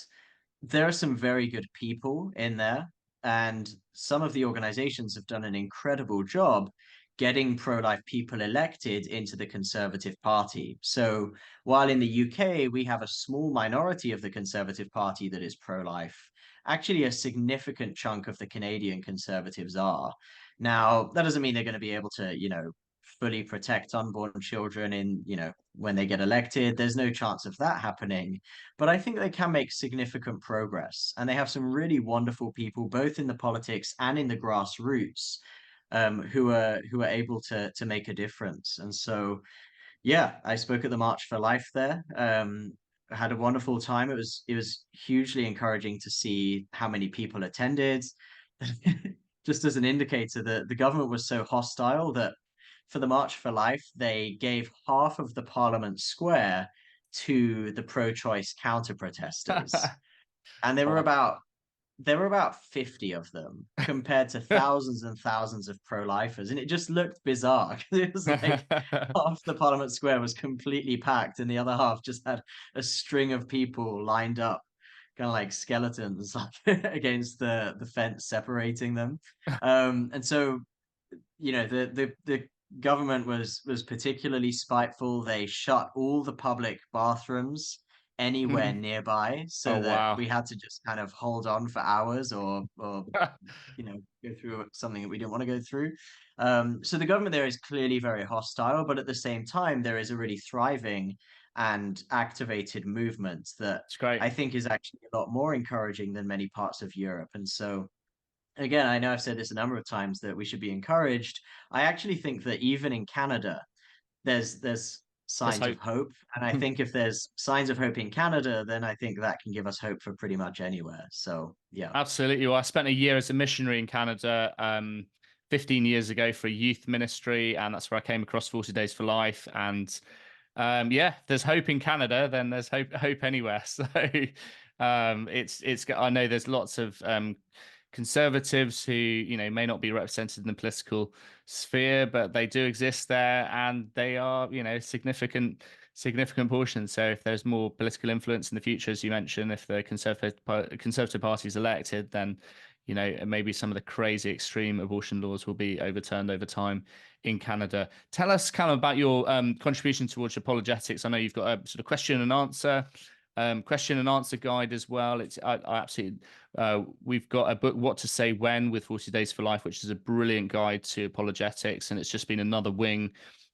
there are some very good people in there, and some of the organizations have done an incredible job getting pro-life people elected into the Conservative Party. So while in the UK we have a small minority of the Conservative Party that is pro-life, actually a significant chunk of the Canadian Conservatives are. Now, that doesn't mean they're going to be able to, you know, fully protect unborn children in, you know, when they get elected. There's no chance of that happening. But I think they can make significant progress. And they have some really wonderful people, both in the politics and in the grassroots, who are able to make a difference. And so, yeah, I spoke at the March for Life there. I had a wonderful time. It was hugely encouraging to see how many people attended. Just as an indicator that the government was so hostile that for the March for Life, they gave half of the Parliament Square to the pro-choice counter-protesters. And there were about 50 of them compared to thousands and thousands of pro-lifers. And it just looked bizarre because it was like half the Parliament Square was completely packed and the other half just had a string of people lined up, kind of like skeletons, like against the fence separating them. And so, you know, the government was particularly spiteful. They shut all the public bathrooms anywhere nearby Oh so that wow. we had to just kind of hold on for hours or go through something that we didn't want to go through. So the government there is clearly very hostile, but at the same time, there is a really thriving and activated movement that It's great. I think is actually a lot more encouraging than many parts of Europe. And so, again, I know I've said this a number of times that we should be encouraged. I actually think that even in Canada, there's Let's signs of hope. hope. And I think if there's signs of hope in Canada, then I think that can give us hope for pretty much anywhere. So yeah. Absolutely. Well, I spent a year as a missionary in Canada 15 years ago for a youth ministry, and that's where I came across 40 Days for Life. And yeah, there's hope in Canada, then there's hope anywhere. So it's I know there's lots of conservatives who may not be represented in the political sphere, but they do exist there, and they are significant portions. So if there's more political influence in the future, as you mentioned, if the Conservative Party is elected, then maybe some of the crazy extreme abortion laws will be overturned over time in Canada. Tell us, Callum, about your contribution towards apologetics. I know you've got a sort of question and answer guide as well. It's I absolutely we've got a book, What to Say When, with 40 Days for Life, which is a brilliant guide to apologetics, and it's just been another wing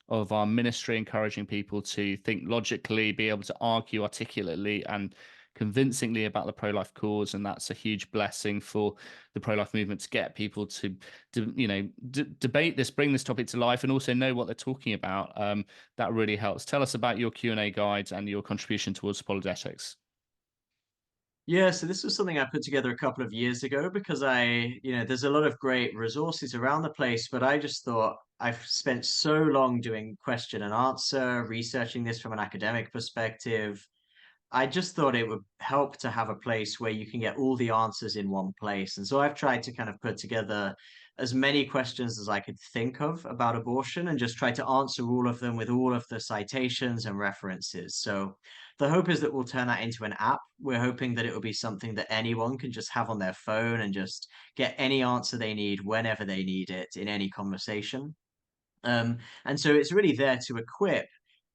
of our ministry, encouraging people to think logically, be able to argue articulately and convincingly about the pro-life cause. And that's a huge blessing for the pro-life movement, to get people to debate this, bring this topic to life, and also know what they're talking about. That really helps. Tell us about your Q&A guides and your contribution towards apologetics. Yeah, so this was something I put together a couple of years ago because there's a lot of great resources around the place, but I just thought I've spent so long doing question and answer, researching this from an academic perspective. I just thought it would help to have a place where you can get all the answers in one place. And so I've tried to kind of put together as many questions as I could think of about abortion and just try to answer all of them with all of the citations and references. So the hope is that we'll turn that into an app. We're hoping that it will be something that anyone can just have on their phone and just get any answer they need whenever they need it in any conversation. And so it's really there to equip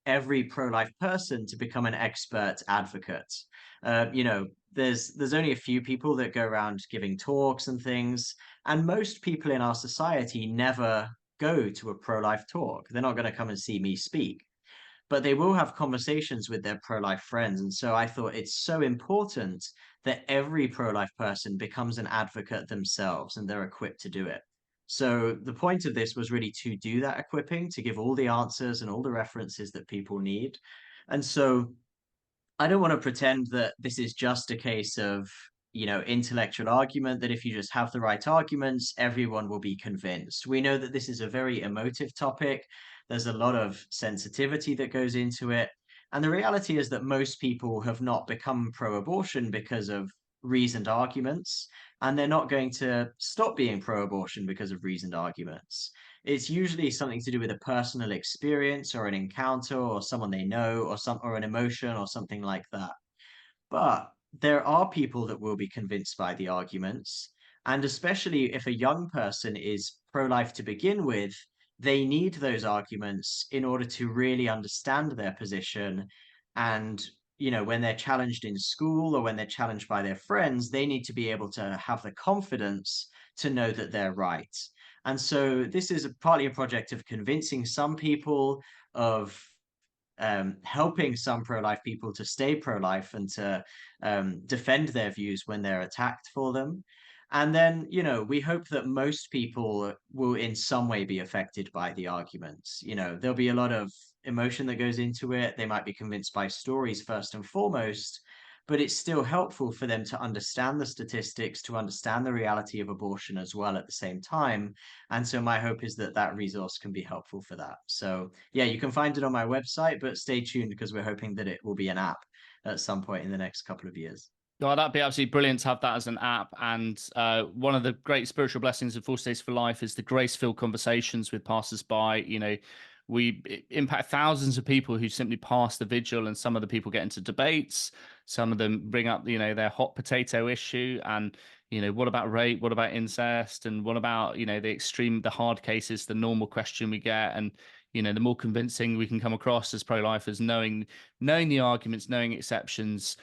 every pro-life person to become an expert advocate. There's only a few people that go around giving talks and things, and most people in our society never go to a pro-life talk. They're not going to come and see me speak, but they will have conversations with their pro-life friends. And so I thought it's so important that every pro-life person becomes an advocate themselves and they're equipped to do it. So the point of this was really to do that equipping, to give all the answers and all the references that people need. And so I don't want to pretend that this is just a case of, intellectual argument, that if you just have the right arguments, everyone will be convinced. We know that this is a very emotive topic. There's a lot of sensitivity that goes into it. And the reality is that most people have not become pro-abortion because of reasoned arguments, and they're not going to stop being pro-abortion because of reasoned arguments. It's usually something to do with a personal experience or an encounter or someone they know or an emotion or something like that. But there are people that will be convinced by the arguments. And especially if a young person is pro life to begin with, they need those arguments in order to really understand their position. And, when they're challenged in school or when they're challenged by their friends, they need to be able to have the confidence to know that they're right. And so this is partly a project of convincing some people, of helping some pro-life people to stay pro-life and to defend their views when they're attacked for them. And then, we hope that most people will in some way be affected by the arguments. There'll be a lot of emotion that goes into it. They might be convinced by stories first and foremost, but it's still helpful for them to understand the statistics, to understand the reality of abortion as well at the same time. And so my hope is that that resource can be helpful for that. So yeah, you can find it on my website, but stay tuned because we're hoping that it will be an app at some point in the next couple of years. Oh, that'd be absolutely brilliant to have that as an app. And one of the great spiritual blessings of 40 Days for Life is the grace-filled conversations with passers-by. We impact thousands of people who simply pass the vigil, and some of the people get into debates. Some of them bring up, their hot potato issue. And, what about rape? What about incest? And what about, the hard cases, the normal question we get? And, the more convincing we can come across as pro-lifers, knowing the arguments, knowing exceptions,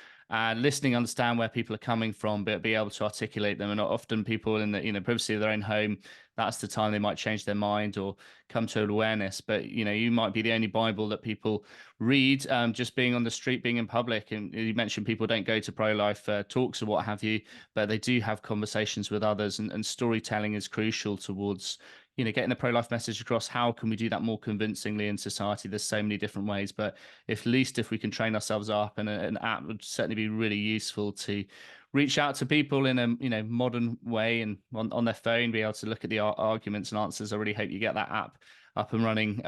listening, understand where people are coming from, but be able to articulate them. And often people in the, privacy of their own home, that's the time they might change their mind or come to an awareness. But, you might be the only Bible that people read, just being on the street, being in public. And you mentioned people don't go to pro-life talks or what have you, but they do have conversations with others, and storytelling is crucial towards getting the pro-life message across. How can we do that more convincingly in society? There's so many different ways, but at least if we can train ourselves up, and an app would certainly be really useful to reach out to people in a modern way and on their phone, be able to look at the arguments and answers. I really hope you get that app up and running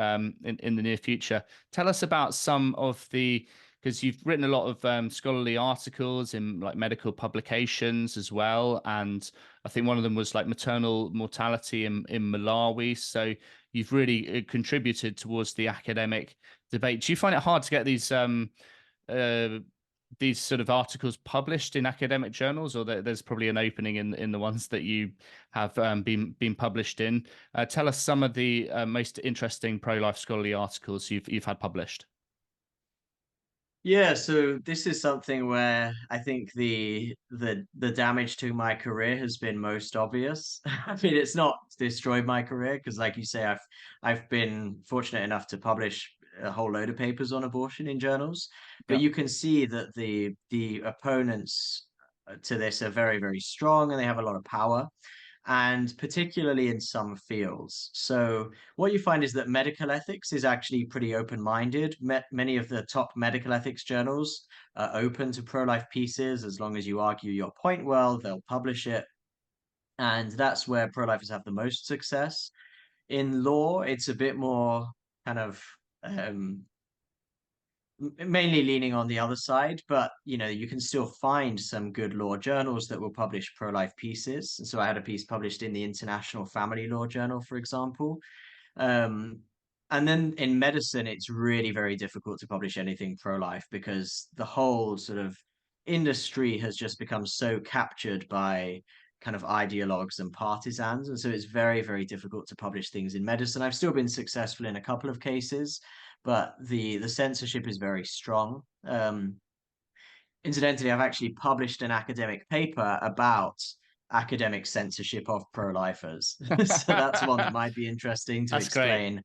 in the near future. Tell us about some of because you've written a lot of scholarly articles in like medical publications as well. And I think one of them was like maternal mortality in Malawi. So you've really contributed towards the academic debate. Do you find it hard to get these sort of articles published in academic journals, or there's probably an opening in the ones that you have been published in? Tell us some of the most interesting pro-life scholarly articles you've had published. Yeah, so this is something where I think the damage to my career has been most obvious. I mean, it's not destroyed my career because, like you say, I've been fortunate enough to publish a whole load of papers on abortion in journals, but Yeah. you can see that the opponents to this are very, very strong, and they have a lot of power, and particularly in some fields. So what you find is that medical ethics is actually pretty open-minded. Many of the top medical ethics journals are open to pro-life pieces. As long as you argue your point well, they'll publish it. And that's where pro-lifers have the most success. In law, it's a bit more kind of mainly leaning on the other side, but you can still find some good law journals that will publish pro-life pieces. And so I had a piece published in the International Family Law Journal, for example. um, and then in medicine, it's really very difficult to publish anything pro-life because the whole sort of industry has just become so captured by kind of ideologues and partisans, and so it's very, very difficult to publish things in medicine. I've still been successful in a couple of cases, but the censorship is very strong. Incidentally, I've actually published an academic paper about academic censorship of pro-lifers. So that's one that might be interesting to That's great. explain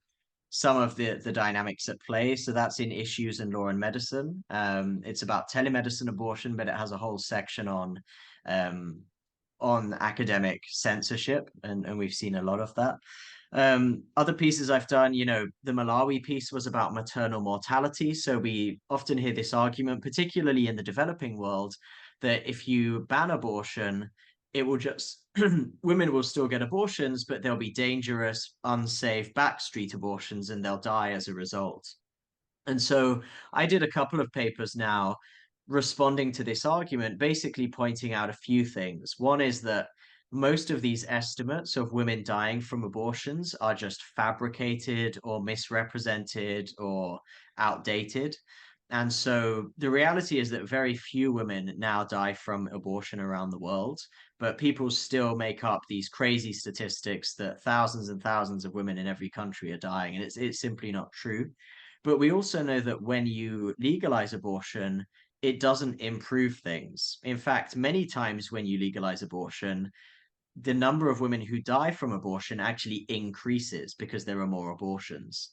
some of the dynamics at play. So that's in Issues in Law and Medicine. It's about telemedicine abortion, but it has a whole section on academic censorship, and we've seen a lot of that. Other pieces I've done, the Malawi piece was about maternal mortality. So we often hear this argument, particularly in the developing world, that if you ban abortion, it will just women will still get abortions, but they'll be dangerous, unsafe backstreet abortions, and they'll die as a result. And so I did a couple of papers now responding to this argument, basically pointing out a few things. One is that most of these estimates of women dying from abortions are just fabricated or misrepresented or outdated. And so the reality is that very few women now die from abortion around the world, but people still make up these crazy statistics that thousands and thousands of women in every country are dying, and it's simply not true. But we also know that when you legalize abortion, it doesn't improve things. In fact, many times when you legalize abortion, the number of women who die from abortion actually increases because there are more abortions.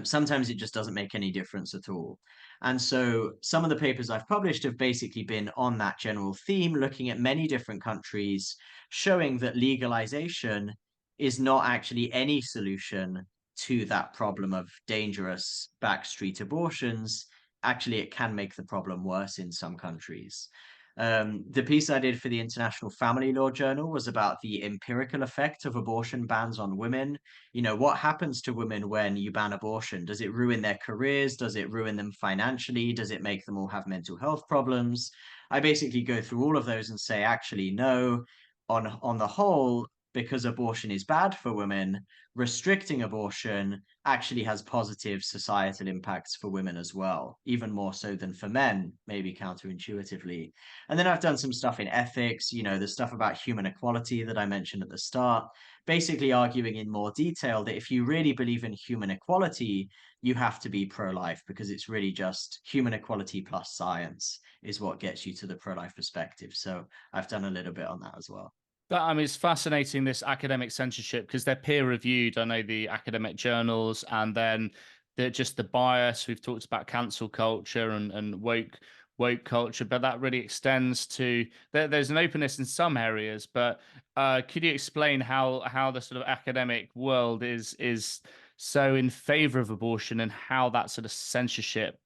Sometimes it just doesn't make any difference at all. And so some of the papers I've published have basically been on that general theme, looking at many different countries, showing that legalization is not actually any solution to that problem of dangerous backstreet abortions. Actually, it can make the problem worse in some countries. The piece I did for the International Family Law Journal was about the empirical effect of abortion bans on women. What happens to women when you ban abortion? Does it ruin their careers? Does it ruin them financially? Does it make them all have mental health problems? I basically go through all of those and say, actually, no. On the whole, because abortion is bad for women, restricting abortion actually has positive societal impacts for women as well, even more so than for men, maybe counterintuitively. And then I've done some stuff in ethics, the stuff about human equality that I mentioned at the start, basically arguing in more detail that if you really believe in human equality, you have to be pro-life, because it's really just human equality plus science is what gets you to the pro-life perspective. So I've done a little bit on that as well. But I mean, it's fascinating, this academic censorship, because they're peer reviewed. I know the academic journals, and then just the bias. We've talked about cancel culture and woke culture, but that really extends to there's an openness in some areas. But could you explain how the sort of academic world is so in favor of abortion, and how that sort of censorship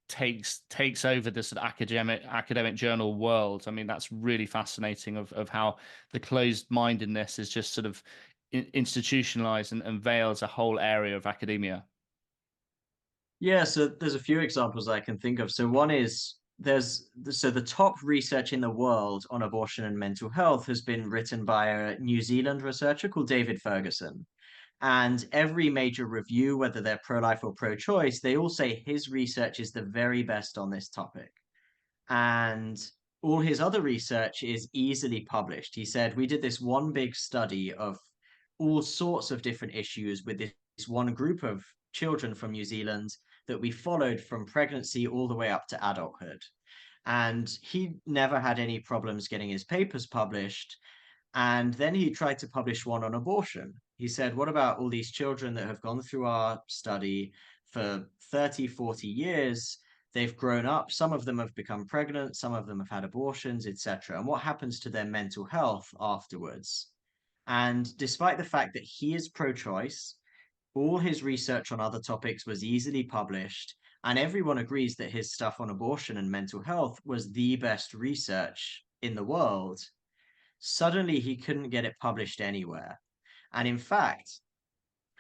takes over this sort of academic journal world? I mean, that's really fascinating of how the closed-mindedness is just sort of institutionalized and veils a whole area of academia. Yeah, so there's a few examples I can think of. So one is the top research in the world on abortion and mental health has been written by a New Zealand researcher called David Ferguson. And every major review, whether they're pro-life or pro-choice, they all say his research is the very best on this topic. And all his other research is easily published. He said, we did this one big study of all sorts of different issues with this one group of children from New Zealand that we followed from pregnancy all the way up to adulthood. And he never had any problems getting his papers published. And then he tried to publish one on abortion. He said, what about all these children that have gone through our study for 30, 40 years? They've grown up. Some of them have become pregnant. Some of them have had abortions, etc. And what happens to their mental health afterwards? And despite the fact that he is pro-choice, all his research on other topics was easily published, and everyone agrees that his stuff on abortion and mental health was the best research in the world. Suddenly he couldn't get it published anywhere. And in fact,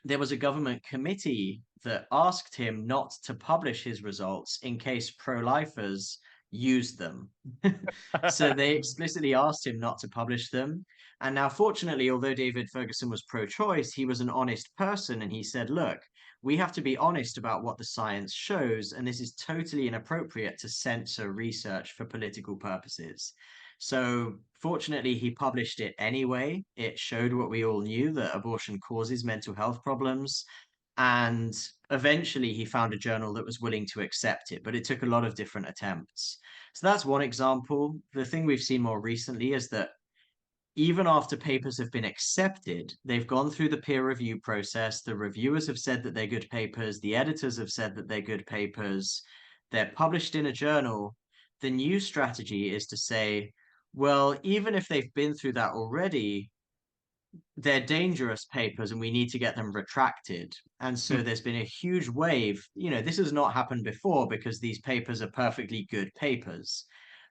there was a government committee that asked him not to publish his results in case pro-lifers used them. So they explicitly asked him not to publish them. And now, fortunately, although David Ferguson was pro-choice, he was an honest person, and he said, look, we have to be honest about what the science shows, and this is totally inappropriate to censor research for political purposes. So fortunately, he published it anyway. It showed what we all knew, that abortion causes mental health problems. And eventually he found a journal that was willing to accept it, but it took a lot of different attempts. So that's one example. The thing we've seen more recently is that even after papers have been accepted, they've gone through the peer review process. The reviewers have said that they're good papers. The editors have said that they're good papers. They're published in a journal. The new strategy is to say, well, even if they've been through that already, they're dangerous papers and we need to get them retracted. And so there's been a huge wave. This has not happened before because these papers are perfectly good papers.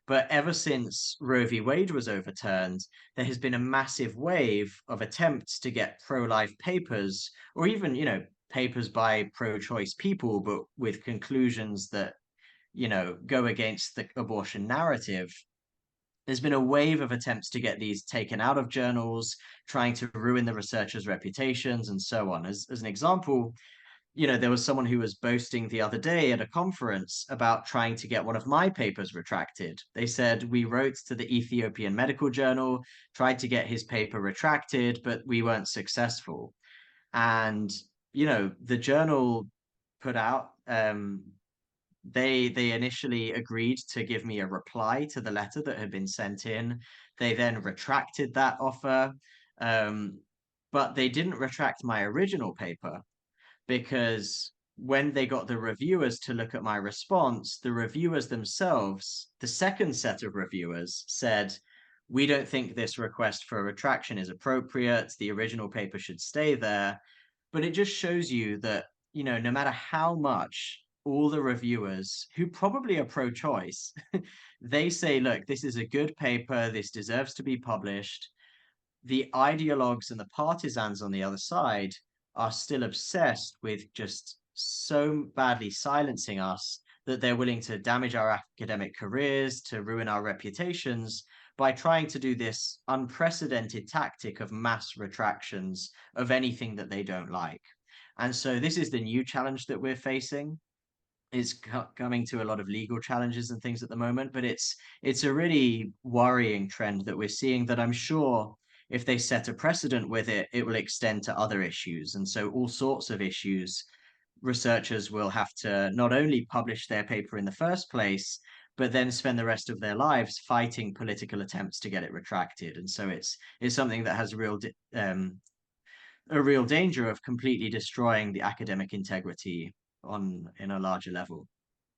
But ever since Roe v. Wade was overturned, there has been a massive wave of attempts to get pro-life papers, or even, papers by pro-choice people, but with conclusions that, go against the abortion narrative. There's been a wave of attempts to get these taken out of journals, trying to ruin the researchers' reputations and so on. As an example, there was someone who was boasting the other day at a conference about trying to get one of my papers retracted. They said, we wrote to the Ethiopian Medical Journal, tried to get his paper retracted, but we weren't successful. And, the journal put out, they initially agreed to give me a reply to the letter that had been sent in. They then retracted that offer, but they didn't retract my original paper, because when they got the reviewers to look at my response, the reviewers themselves, the second set of reviewers, said, we don't think this request for a retraction is appropriate. The original paper should stay there. But it just shows you that, no matter how much all the reviewers, who probably are pro-choice, they say, look, this is a good paper, this deserves to be published, the ideologues and the partisans on the other side are still obsessed with just so badly silencing us that they're willing to damage our academic careers, to ruin our reputations, by trying to do this unprecedented tactic of mass retractions of anything that they don't like. And so this is the new challenge that we're facing. Is coming to a lot of legal challenges and things at the moment, but it's a really worrying trend that we're seeing, that I'm sure if they set a precedent with it, it will extend to other issues. And so all sorts of issues, researchers will have to not only publish their paper in the first place, but then spend the rest of their lives fighting political attempts to get it retracted. And so it's something that has a real danger of completely destroying the academic integrity on in a larger level.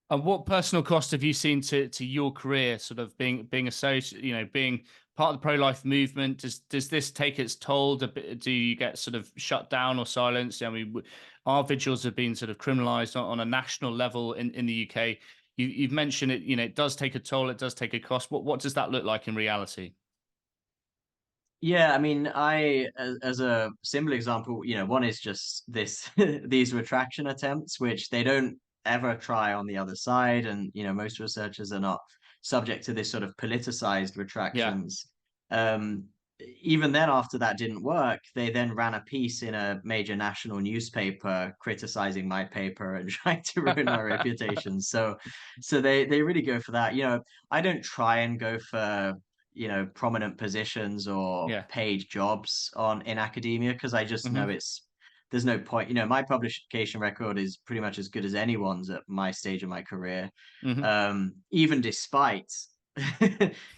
And what personal cost have you seen to your career, sort of being associated, being part of the pro-life movement? Does this take its toll? Do you get sort of shut down or silenced? I mean, our vigils have been sort of criminalized on a national level in the UK. You've mentioned it, it does take a toll, it does take a cost. What does that look like in reality? Yeah, I mean, as a simple example, one is just this these retraction attempts, which they don't ever try on the other side, and most researchers are not subject to this sort of politicized Yeah. retractions. Um, Even then, after that didn't work, they then ran a piece in a major national newspaper criticizing my paper and trying to ruin my reputation. So they really go for that. I don't try and go for prominent positions or Yeah. paid jobs in academia, because I just know there's no point. My publication record is pretty much as good as anyone's at my stage of my career. Even despite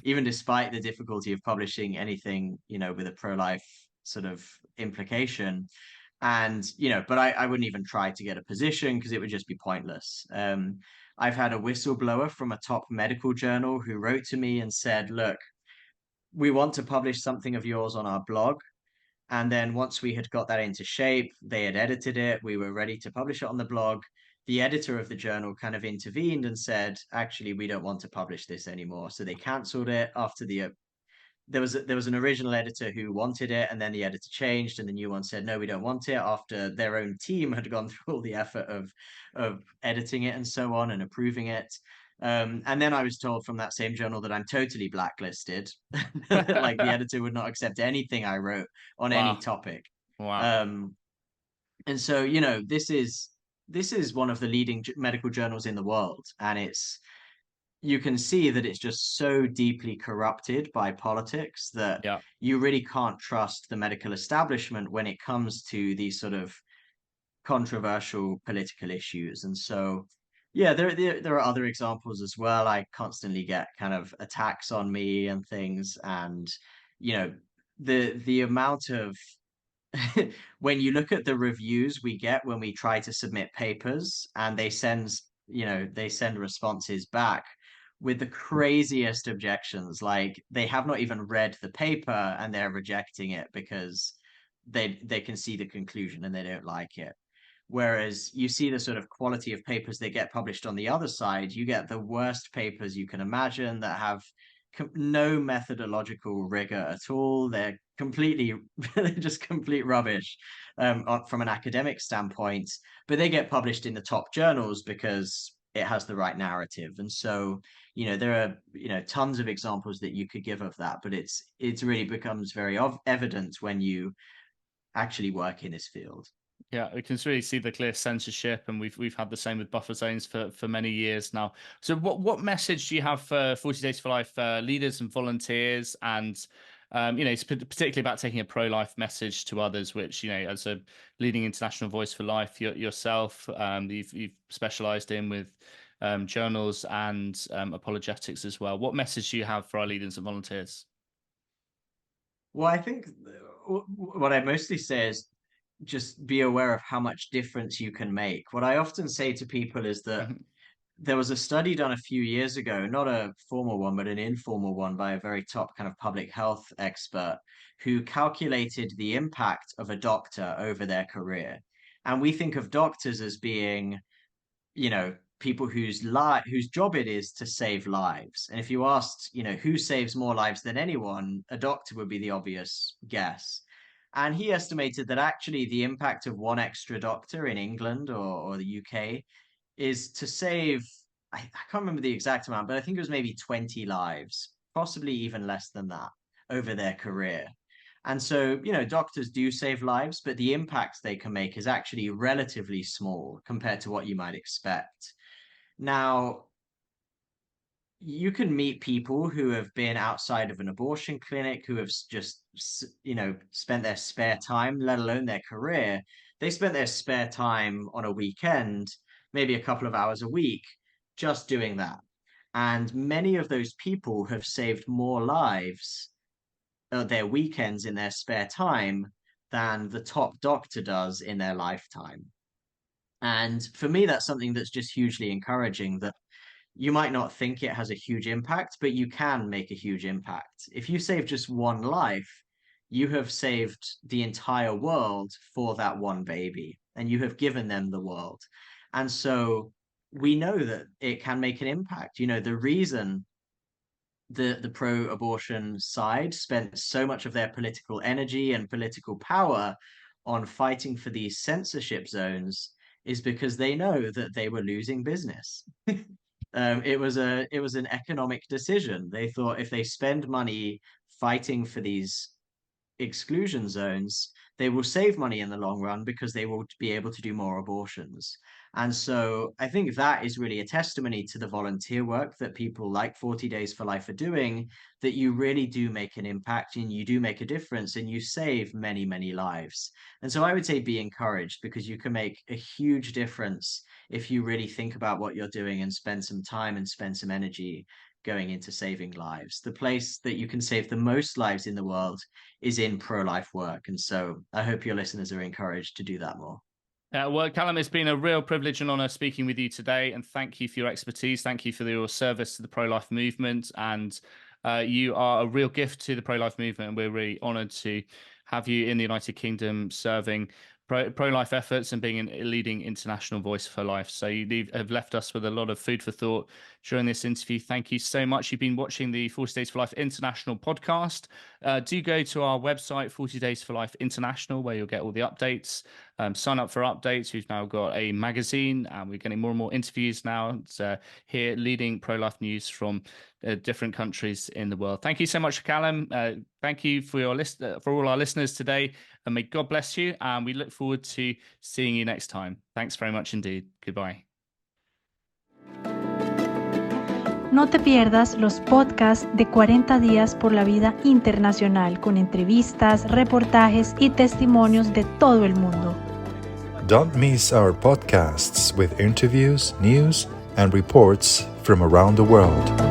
even despite the difficulty of publishing anything with a pro-life sort of implication. And but I wouldn't even try to get a position, because it would just be pointless. I've had a whistleblower from a top medical journal who wrote to me and said, look, we want to publish something of yours on our blog. And then once we had got that into shape, they had edited it, we were ready to publish it on the blog. The editor of the journal kind of intervened and said, actually, we don't want to publish this anymore. So they cancelled it after there was an original editor who wanted it, and then the editor changed, and the new one said, no, we don't want it, after their own team had gone through all the effort of editing it and so on and approving it. And then I was told from that same journal that I'm totally blacklisted. Like the editor would not accept anything I wrote on any topic. Wow. And so, this is one of the leading medical journals in the world, and you can see that it's just so deeply corrupted by politics that you really can't trust the medical establishment when it comes to these sort of controversial political issues. And so, yeah, there are other examples as well. I constantly get kind of attacks on me and things, and the amount of when you look at the reviews we get when we try to submit papers, and they send responses back with the craziest objections, like they have not even read the paper and they're rejecting it because they can see the conclusion and they don't like it. Whereas you see the sort of quality of papers that get published on the other side, you get the worst papers you can imagine that have no methodological rigor at all. They're just complete rubbish from an academic standpoint, but they get published in the top journals because it has the right narrative. And so, there are, tons of examples that you could give of that, but it's really becomes very evident when you actually work in this field. Yeah, we can really see the clear censorship, and we've had the same with buffer zones for many years now. So what message do you have for 40 Days for Life leaders and volunteers, and particularly about taking a pro-life message to others, which, as a leading international voice for life yourself, you've specialized in with journals and apologetics as well. What message do you have for our leaders and volunteers? Well, I think what I mostly say is just be aware of how much difference you can make. What I often say to people is that there was a study done a few years ago, not a formal one, but an informal one by a very top kind of public health expert, who calculated the impact of a doctor over their career. And we think of doctors as being, people whose job it is to save lives. And if you asked, who saves more lives than anyone, a doctor would be the obvious guess. And he estimated that actually the impact of one extra doctor in England or the UK is to save, I can't remember the exact amount, but I think it was maybe 20 lives, possibly even less than that over their career. And so, doctors do save lives, but the impact they can make is actually relatively small compared to what you might expect. Now, you can meet people who have been outside of an abortion clinic, who have just, spent their spare time, let alone their career. They spent their spare time on a weekend, maybe a couple of hours a week, just doing that. And many of those people have saved more lives their weekends in their spare time than the top doctor does in their lifetime. And for me, that's something that's just hugely encouraging, that you might not think it has a huge impact, but you can make a huge impact. If you save just one life, you have saved the entire world for that one baby, and you have given them the world. And so we know that it can make an impact. The reason the pro-abortion side spent so much of their political energy and political power on fighting for these censorship zones is because they know that they were losing business. It was an economic decision. They thought if they spend money fighting for these exclusion zones, they will save money in the long run because they will be able to do more abortions. And so I think that is really a testimony to the volunteer work that people like 40 Days for Life are doing, that you really do make an impact and you do make a difference and you save many, many lives. And so I would say be encouraged, because you can make a huge difference if you really think about what you're doing and spend some time and spend some energy going into saving lives. The place that you can save the most lives in the world is in pro-life work. And so I hope your listeners are encouraged to do that more. Well, Calum, it's been a real privilege and honor speaking with you today, and thank you for your expertise. Thank you for your service to the pro-life movement, and you are a real gift to the pro-life movement, and we're really honored to have you in the United Kingdom serving pro-life efforts and being a leading international voice for life. So you have left us with a lot of food for thought during this interview. Thank you so much. You've been watching the 40 Days for Life International podcast. Do go to our website, 40 Days for Life International, where you'll get all the updates. Sign up for updates. We've now got a magazine, and we're getting more and more interviews now. It's here leading pro-life news from different countries in the world. Thank you so much, Calum. Thank you for for all our listeners today, and may God bless you. And we look forward to seeing you next time. Thanks very much indeed. Goodbye. No te pierdas los podcasts de 40 días por la vida internacional, con entrevistas, reportajes y testimonios de todo el mundo. Don't miss our podcasts with interviews, news, and reports from around the world.